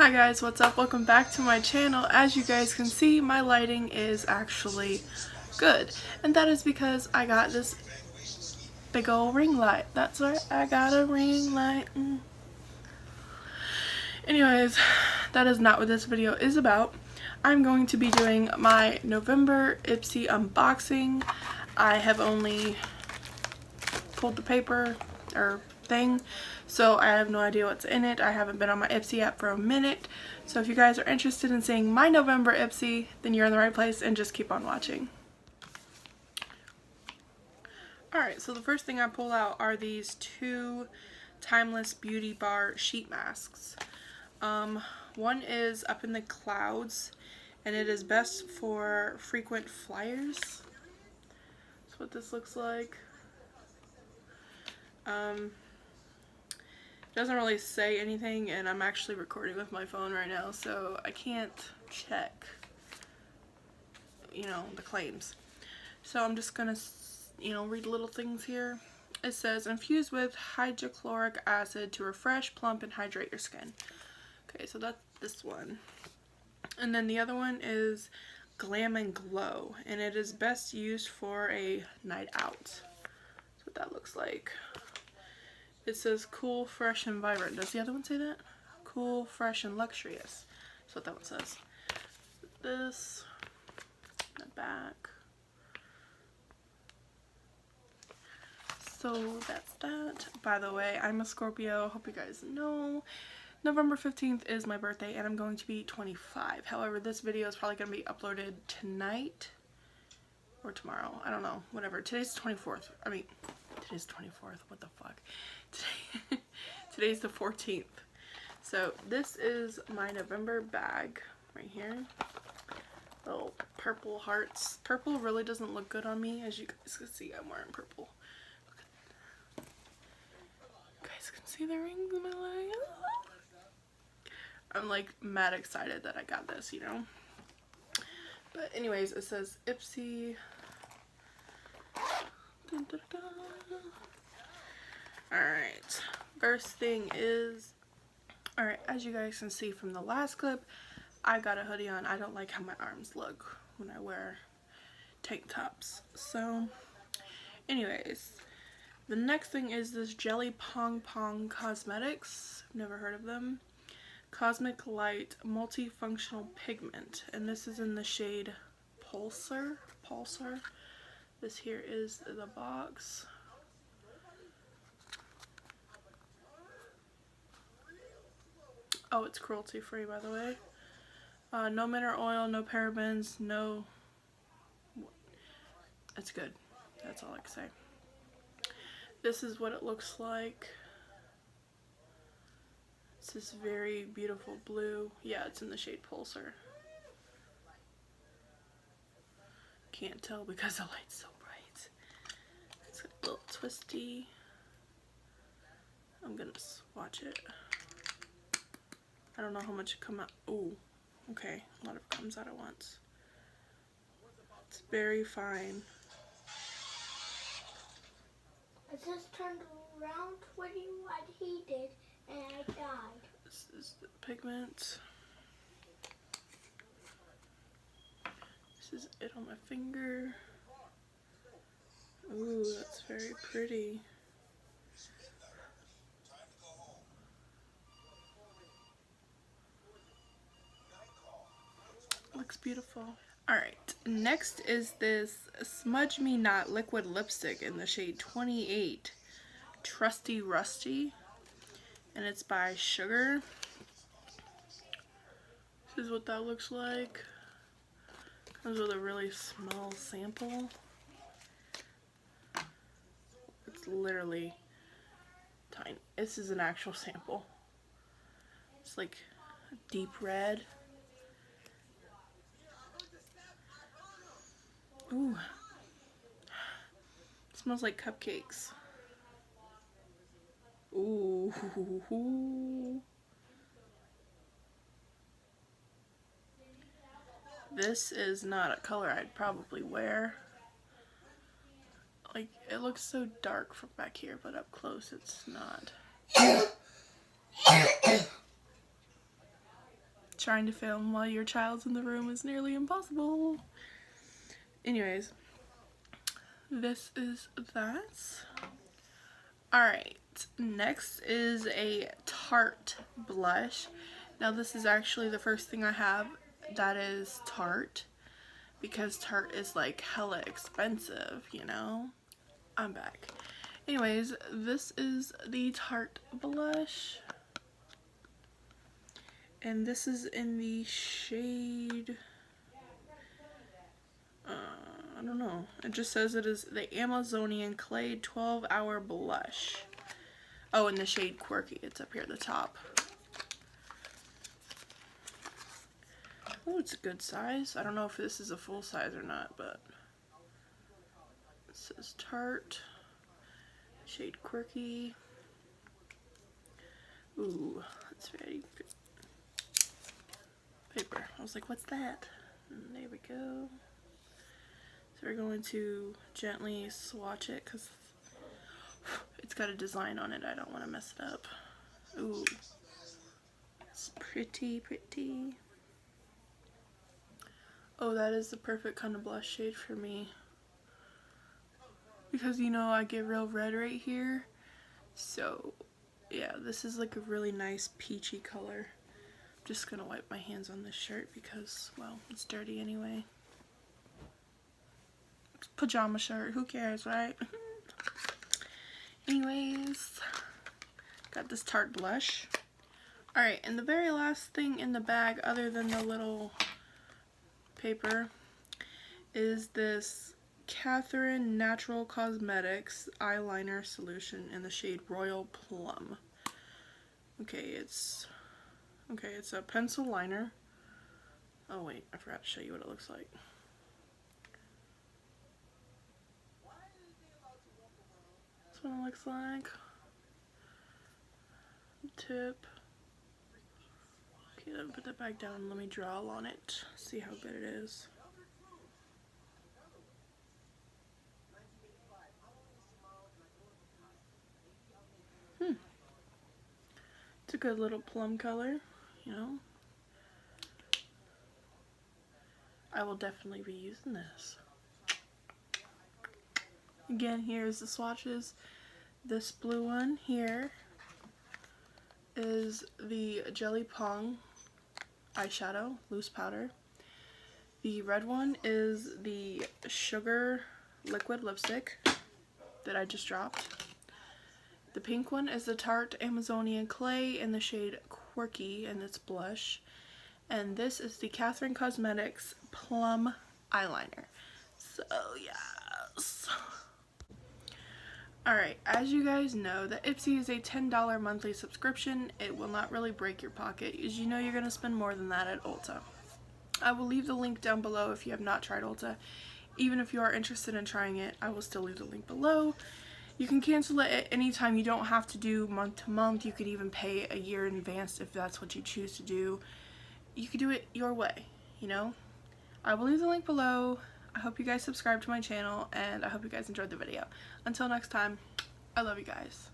Hi guys, what's up? Welcome back to my channel. As you guys can see, my lighting is actually good. And that is because I got this big old ring light. That's right, I got a ring light. Anyways, that is not what this video is about. I'm going to be doing my November Ipsy unboxing. I have only pulled the paper or thing, so I have no idea what's in it. I haven't been on my Ipsy app for a minute, so if you guys are interested in seeing my November Ipsy, then you're in the right place and just keep on watching. Alright, so the first thing I pull out are these two Timeless Beauty Bar sheet masks. One is Up in the Clouds, and it is best for frequent flyers. That's what this looks like. It doesn't really say anything, and I'm actually recording with my phone right now, so I can't check, the claims. So I'm just gonna, read little things here. It says, infused with hydrochloric acid to refresh, plump, and hydrate your skin. Okay, so that's this one. And then the other one is Glam and Glow, and it is best used for a night out. That's what that looks like. It says cool, fresh, and vibrant. Does the other one say that? Cool, fresh, and luxurious. That's what that one says. This, the back. So that's that. By the way, I'm a Scorpio. Hope you guys know. November 15th is my birthday, and I'm going to be 25. However, this video is probably going to be uploaded tonight or tomorrow. I don't know. Whatever. Today's the 24th. Today's the 24th. What the fuck? Today's the 14th. So this is my November bag right here. Little purple hearts. Purple really doesn't look good on me. As you guys can see, I'm wearing purple. You guys can see the rings in my leg. I'm like mad excited that I got this, But anyways, it says Ipsy. Dun, dun, dun. Alright, first thing is, alright, as you guys can see from the last clip, I got a hoodie on. I don't like how my arms look when I wear tank tops. So, anyways, the next thing is this Jelly Pong Pong Cosmetics. Never heard of them. Cosmic Light Multifunctional Pigment, and this is in the shade Pulsar. This here is the box. Oh, it's cruelty free, by the way. No mineral oil, no parabens, no. It's good. That's all I can say. This is what it looks like. It's this very beautiful blue. Yeah, it's in the shade Pulsar. Can't tell because the light's so bright. It's a little twisty. I'm gonna swatch it. I don't know how much it come out. Ooh, okay, a lot of it comes out at once. It's very fine. I just turned around what he did, and I died. This is the pigment. This is it on my finger. Ooh, that's very pretty. Looks beautiful. Alright, next is this Smudge Me Not liquid lipstick in the shade 28 Trusty Rusty, and it's by Sugar. This is what that looks like. Comes with a really small sample. It's literally tiny. This is an actual sample. It's like a deep red. Ooh. It smells like cupcakes. Ooh. This is not a color I'd probably wear. Like, it looks so dark from back here, but up close it's not. trying to film while your child's in the room is nearly impossible. Anyways, this is that. Alright, next is a Tarte blush. Now this is actually the first thing I have that is Tarte, because Tarte is like hella expensive, you know? I'm back. Anyways, this is the Tarte blush. And this is in the shade, I don't know. It just says it is the Amazonian Clay 12-Hour Blush. Oh, and the shade Quirky. It's up here at the top. Oh, it's a good size. I don't know if this is a full size or not, but it says Tarte. Shade Quirky. Ooh, that's very good. Paper. I was like, what's that? And there we go. So we're going to gently swatch it because it's got a design on it. I don't want to mess it up. Ooh. It's pretty, pretty. Oh, that is the perfect kind of blush shade for me. Because, you know, I get real red right here. So, yeah, this is like a really nice peachy color. I'm just gonna wipe my hands on this shirt because, well, it's dirty anyway. It's a pajama shirt, who cares, right? Anyways, got this Tarte blush. Alright, and the very last thing in the bag, other than the little paper, is this Catherine Natural Cosmetics eyeliner solution in the shade Royal Plum. Okay, it's a pencil liner. Oh wait, I forgot to show you what it looks like. That's what it looks like. Tip. Okay, let me put that back down and let me draw on it. See how good it is. It's a good little plum color, you know. I will definitely be using this. Again, here's the swatches. This blue one here is the Jelly Pong eyeshadow, loose powder. The red one is the Sugar liquid lipstick that I just dropped. The pink one is the Tarte Amazonian Clay in the shade Quirky, and it's blush. And this is the Catherine Cosmetics Plum Eyeliner. So, yes. Alright, as you guys know, the Ipsy is a $10 monthly subscription. It will not really break your pocket, as you know you're going to spend more than that at Ulta. I will leave the link down below if you have not tried Ulta. Even if you are interested in trying it, I will still leave the link below. You can cancel it at any time. You don't have to do month to month. You could even pay a year in advance if that's what you choose to do. You could do it your way, you know? I will leave the link below. I hope you guys subscribe to my channel, and I hope you guys enjoyed the video. Until next time, I love you guys.